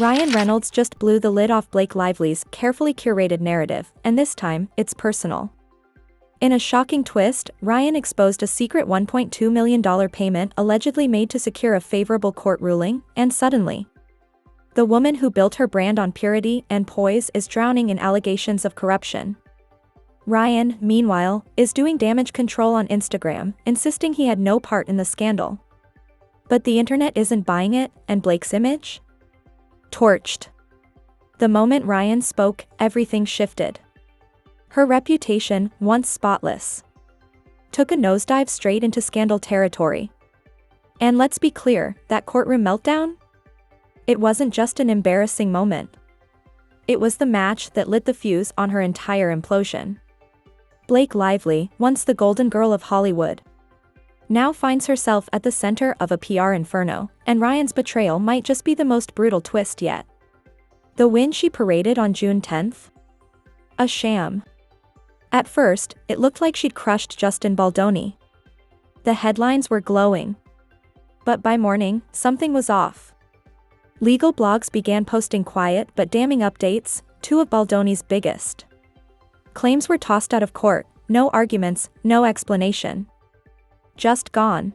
Ryan Reynolds just blew the lid off Blake Lively's carefully curated narrative, and this time, it's personal. In a shocking twist, Ryan exposed a secret $1.2 million payment allegedly made to secure a favorable court ruling, and suddenly, the woman who built her brand on purity and poise is drowning in allegations of corruption. Ryan, meanwhile, is doing damage control on Instagram, insisting he had no part in the scandal. But the internet isn't buying it, and Blake's image? Torched. The moment Ryan spoke, everything shifted. Her reputation, once spotless, took a nosedive straight into scandal territory. And let's be clear, that courtroom meltdown? It wasn't just an embarrassing moment. It was the match that lit the fuse on her entire implosion. Blake Lively, once the golden girl of Hollywood, now finds herself at the center of a PR inferno, and Ryan's betrayal might just be the most brutal twist yet. The win she paraded on June 10th? A sham. At first, it looked like she'd crushed Justin Baldoni. The headlines were glowing. But by morning, something was off. Legal blogs began posting quiet but damning updates, two of Baldoni's biggest. Claims were tossed out of court, no arguments, no explanation. Just gone.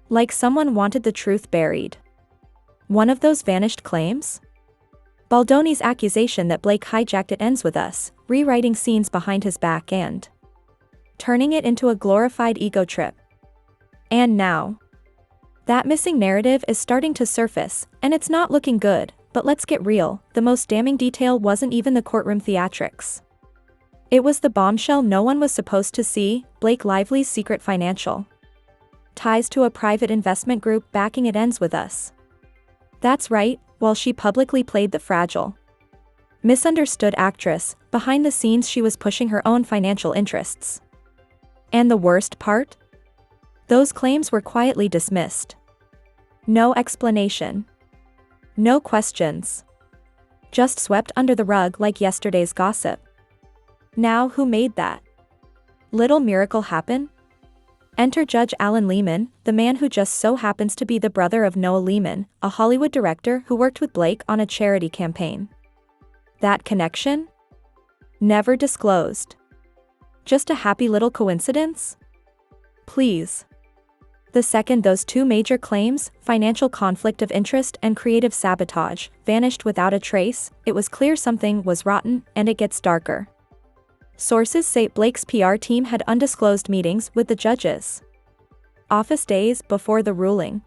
Like someone wanted the truth buried. One of those vanished claims? Baldoni's accusation that Blake hijacked It Ends With Us, rewriting scenes behind his back and turning it into a glorified ego trip. And now, that missing narrative is starting to surface, and it's not looking good, but let's get real, the most damning detail wasn't even the courtroom theatrics. It was the bombshell no one was supposed to see, Blake Lively's secret financial ties to a private investment group backing It Ends With Us. That's right, while she publicly played the fragile, misunderstood actress, behind the scenes she was pushing her own financial interests. And the worst part? Those claims were quietly dismissed. No explanation. No questions. Just swept under the rug like yesterday's gossip. Now who made that little miracle happen? Enter Judge Alan Lehman, the man who just so happens to be the brother of Noah Lehman, a Hollywood director who worked with Blake on a charity campaign. That connection? Never disclosed. Just a happy little coincidence? Please. The second those two major claims, financial conflict of interest and creative sabotage, vanished without a trace, it was clear something was rotten, and it gets darker. Sources say Blake's PR team had undisclosed meetings with the judges' office days before the ruling.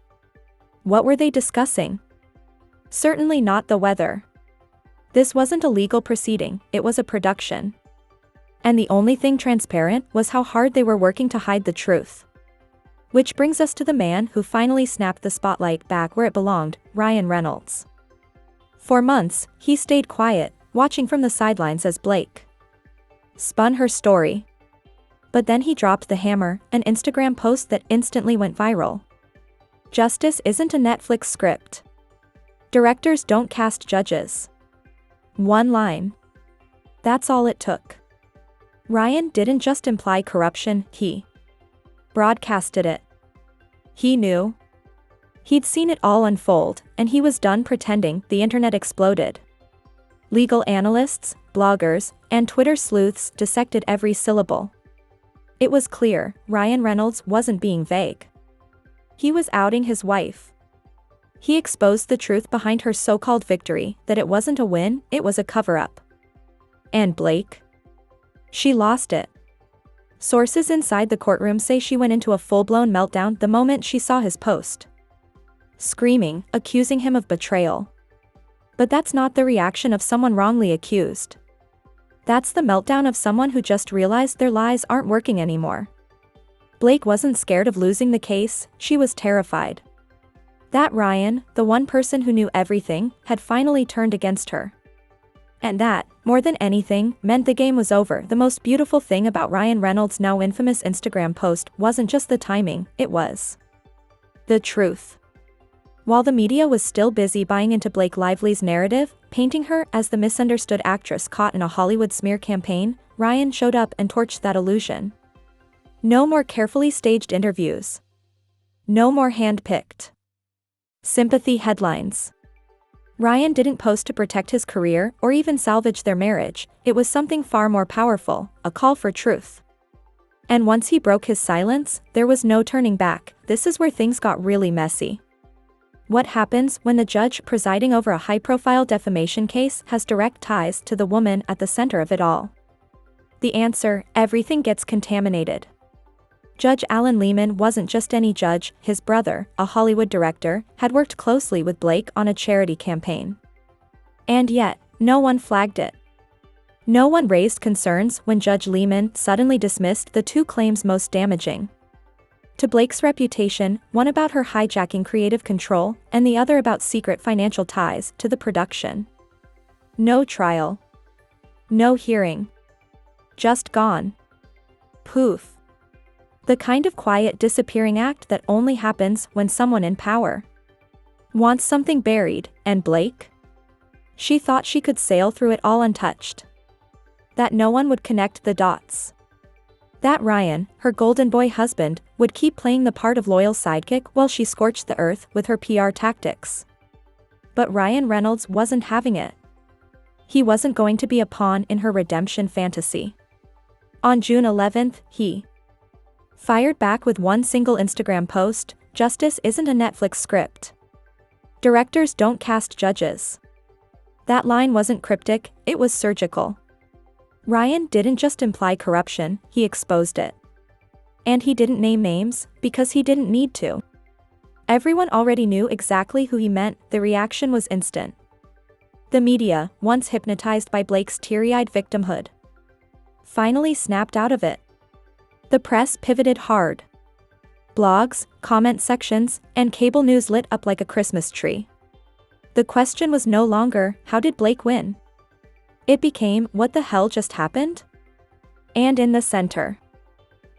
What were they discussing? Certainly not the weather. This wasn't a legal proceeding, it was a production. And the only thing transparent was how hard they were working to hide the truth. Which brings us to the man who finally snapped the spotlight back where it belonged, Ryan Reynolds. For months, he stayed quiet, watching from the sidelines as Blake spun her story. But then he dropped the hammer, an Instagram post that instantly went viral. Justice isn't a Netflix script. Directors don't cast judges. One line. That's all it took. Ryan didn't just imply corruption, he broadcasted it. He knew. He'd seen it all unfold, and he was done pretending. The internet exploded. Legal analysts, bloggers, and Twitter sleuths dissected every syllable. It was clear, Ryan Reynolds wasn't being vague. He was outing his wife. He exposed the truth behind her so-called victory, that it wasn't a win, it was a cover-up. And Blake? She lost it. Sources inside the courtroom say she went into a full-blown meltdown the moment she saw his post, screaming, accusing him of betrayal. But that's not the reaction of someone wrongly accused. That's the meltdown of someone who just realized their lies aren't working anymore. Blake wasn't scared of losing the case, she was terrified. That Ryan, the one person who knew everything, had finally turned against her. And that, more than anything, meant the game was over. The most beautiful thing about Ryan Reynolds' now infamous Instagram post wasn't just the timing, it was the truth. While the media was still busy buying into Blake Lively's narrative, painting her as the misunderstood actress caught in a Hollywood smear campaign, Ryan showed up and torched that illusion. No more carefully staged interviews. No more hand-picked sympathy headlines. Ryan didn't post to protect his career or even salvage their marriage, it was something far more powerful, a call for truth. And once he broke his silence, there was no turning back. This is where things got really messy. What happens when the judge presiding over a high-profile defamation case has direct ties to the woman at the center of it all? The answer: everything gets contaminated. Judge Alan Lehman wasn't just any judge, his brother, a Hollywood director, had worked closely with Blake on a charity campaign. And yet, no one flagged it. No one raised concerns when Judge Lehman suddenly dismissed the two claims most damaging to Blake's reputation, one about her hijacking creative control, and the other about secret financial ties to the production. No trial. No hearing. Just gone. Poof. The kind of quiet disappearing act that only happens when someone in power wants something buried, and Blake? She thought she could sail through it all untouched. That no one would connect the dots. That Ryan, her golden boy husband, would keep playing the part of loyal sidekick while she scorched the earth with her PR tactics. But Ryan Reynolds wasn't having it. He wasn't going to be a pawn in her redemption fantasy. On June 11th, he fired back with one single Instagram post: "Justice isn't a Netflix script. Directors don't cast judges." That line wasn't cryptic, it was surgical. Ryan didn't just imply corruption, he exposed it. And he didn't name names, because he didn't need to. Everyone already knew exactly who he meant. The reaction was instant. The media, once hypnotized by Blake's teary-eyed victimhood, finally snapped out of it. The press pivoted hard. Blogs, comment sections, and cable news lit up like a Christmas tree. The question was no longer, how did Blake win? It became, what the hell just happened? And in the center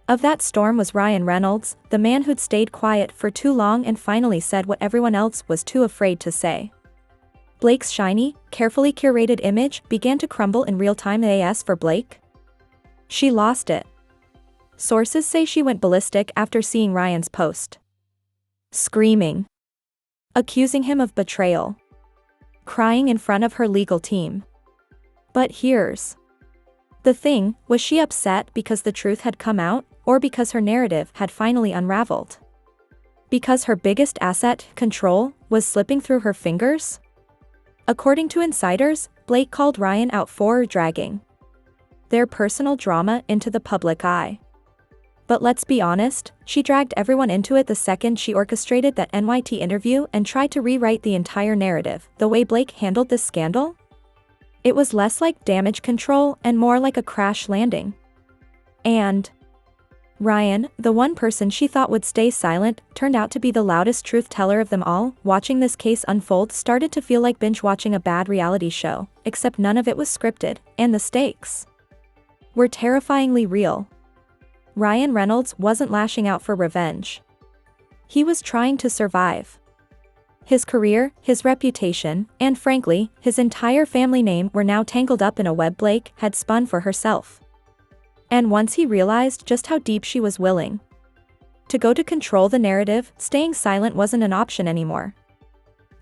of that storm was Ryan Reynolds, the man who'd stayed quiet for too long and finally said what everyone else was too afraid to say. Blake's shiny, carefully curated image began to crumble in real time. As for Blake, she lost it. Sources say she went ballistic after seeing Ryan's post, screaming, accusing him of betrayal, crying in front of her legal team. But here's the thing: was she upset because the truth had come out, or because her narrative had finally unraveled? Because her biggest asset, control, was slipping through her fingers? According to insiders, Blake called Ryan out for dragging their personal drama into the public eye. But let's be honest, she dragged everyone into it the second she orchestrated that NYT interview and tried to rewrite the entire narrative. The way Blake handled this scandal? It was less like damage control and more like a crash landing. And Ryan, the one person she thought would stay silent, turned out to be the loudest truth teller of them all. Watching this case unfold started to feel like binge watching a bad reality show, except none of it was scripted, and the stakes were terrifyingly real. Ryan Reynolds wasn't lashing out for revenge. He was trying to survive. His career, his reputation, and frankly, his entire family name were now tangled up in a web Blake had spun for herself. And once he realized just how deep she was willing to go to control the narrative, staying silent wasn't an option anymore.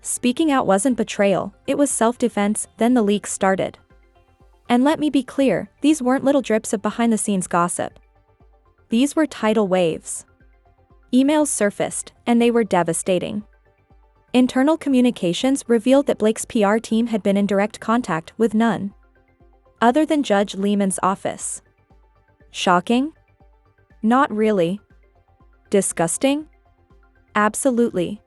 Speaking out wasn't betrayal, it was self-defense. Then the leaks started. And let me be clear, these weren't little drips of behind-the-scenes gossip. These were tidal waves. Emails surfaced, and they were devastating. Internal communications revealed that Blake's PR team had been in direct contact with none other than Judge Lehman's office. Shocking? Not really. Disgusting? Absolutely.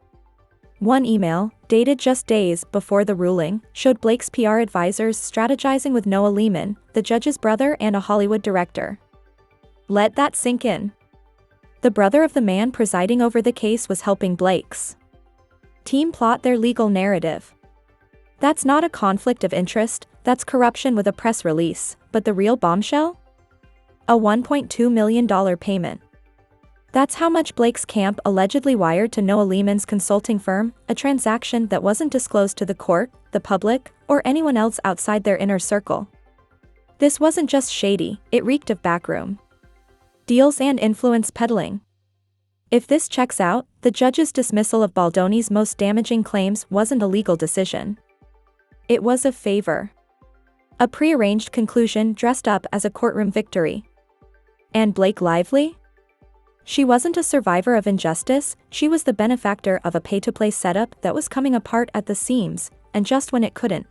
One email, dated just days before the ruling, showed Blake's PR advisors strategizing with Noah Lehman, the judge's brother and a Hollywood director. Let that sink in. The brother of the man presiding over the case was helping Blake's team plot their legal narrative. That's not a conflict of interest, that's corruption with a press release. But the real bombshell? A $1.2 million payment. That's how much Blake's camp allegedly wired to Noah Lehman's consulting firm, a transaction that wasn't disclosed to the court, the public, or anyone else outside their inner circle. This wasn't just shady, it reeked of backroom deals and influence peddling. If this checks out, the judge's dismissal of Baldoni's most damaging claims wasn't a legal decision. It was a favor. A prearranged conclusion dressed up as a courtroom victory. And Blake Lively? She wasn't a survivor of injustice, she was the benefactor of a pay-to-play setup that was coming apart at the seams, and just when it couldn't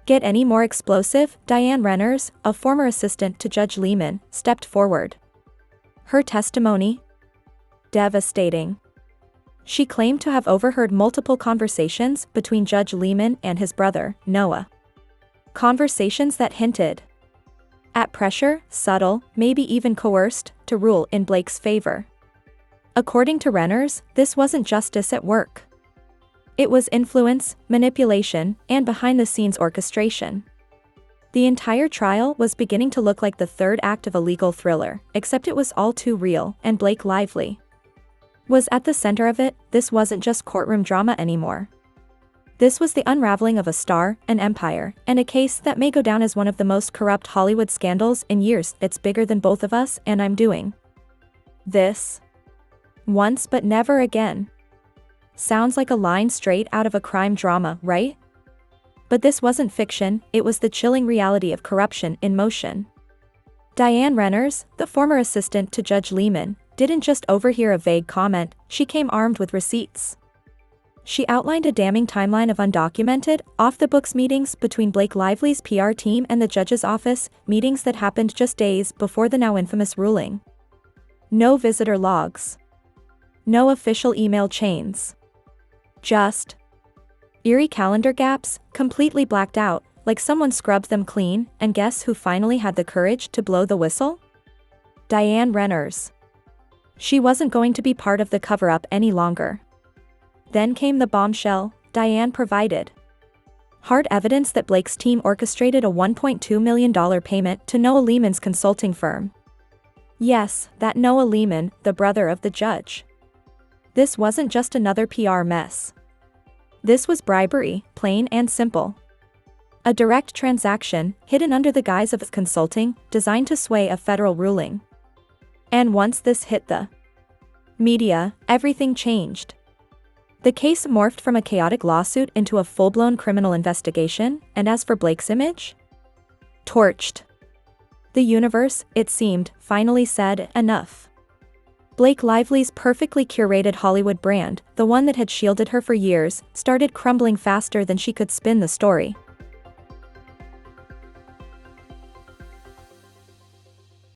get any more explosive, Ryan Reynolds, a former assistant to Judge Lehman, stepped forward. Her testimony? Devastating. She claimed to have overheard multiple conversations between Judge Lehman and his brother, Noah. Conversations that hinted at pressure, subtle, maybe even coerced, to rule in Blake's favor. According to Reynolds, this wasn't justice at work. It was influence, manipulation, and behind-the-scenes orchestration. The entire trial was beginning to look like the third act of a legal thriller, except it was all too real, and Blake Lively was at the center of it. This wasn't just courtroom drama anymore. This was the unraveling of a star, an empire, and a case that may go down as one of the most corrupt Hollywood scandals in years. It's bigger than both of us, and I'm doing this once but never again. Sounds like a line straight out of a crime drama, right? But this wasn't fiction, it was the chilling reality of corruption in motion. Ryan Reynolds, the former assistant to Judge Lehman, didn't just overhear a vague comment, she came armed with receipts. She outlined a damning timeline of undocumented, off-the-books meetings between Blake Lively's PR team and the judge's office, meetings that happened just days before the now infamous ruling. No visitor logs. No official email chains. Just eerie calendar gaps, completely blacked out, like someone scrubbed them clean, and guess who finally had the courage to blow the whistle? Ryan Reynolds. She wasn't going to be part of the cover-up any longer. Then came the bombshell Ryan provided. Hard evidence that Blake's team orchestrated a $1.2 million payment to Noah Lehman's consulting firm. Yes, that Noah Lehman, the brother of the judge. This wasn't just another PR mess. This was bribery, plain and simple. A direct transaction, hidden under the guise of consulting, designed to sway a federal ruling. And once this hit the media, everything changed. The case morphed from a chaotic lawsuit into a full-blown criminal investigation, and as for Blake's image? Torched. The universe, it seemed, finally said, enough. Blake Lively's perfectly curated Hollywood brand, the one that had shielded her for years, started crumbling faster than she could spin the story.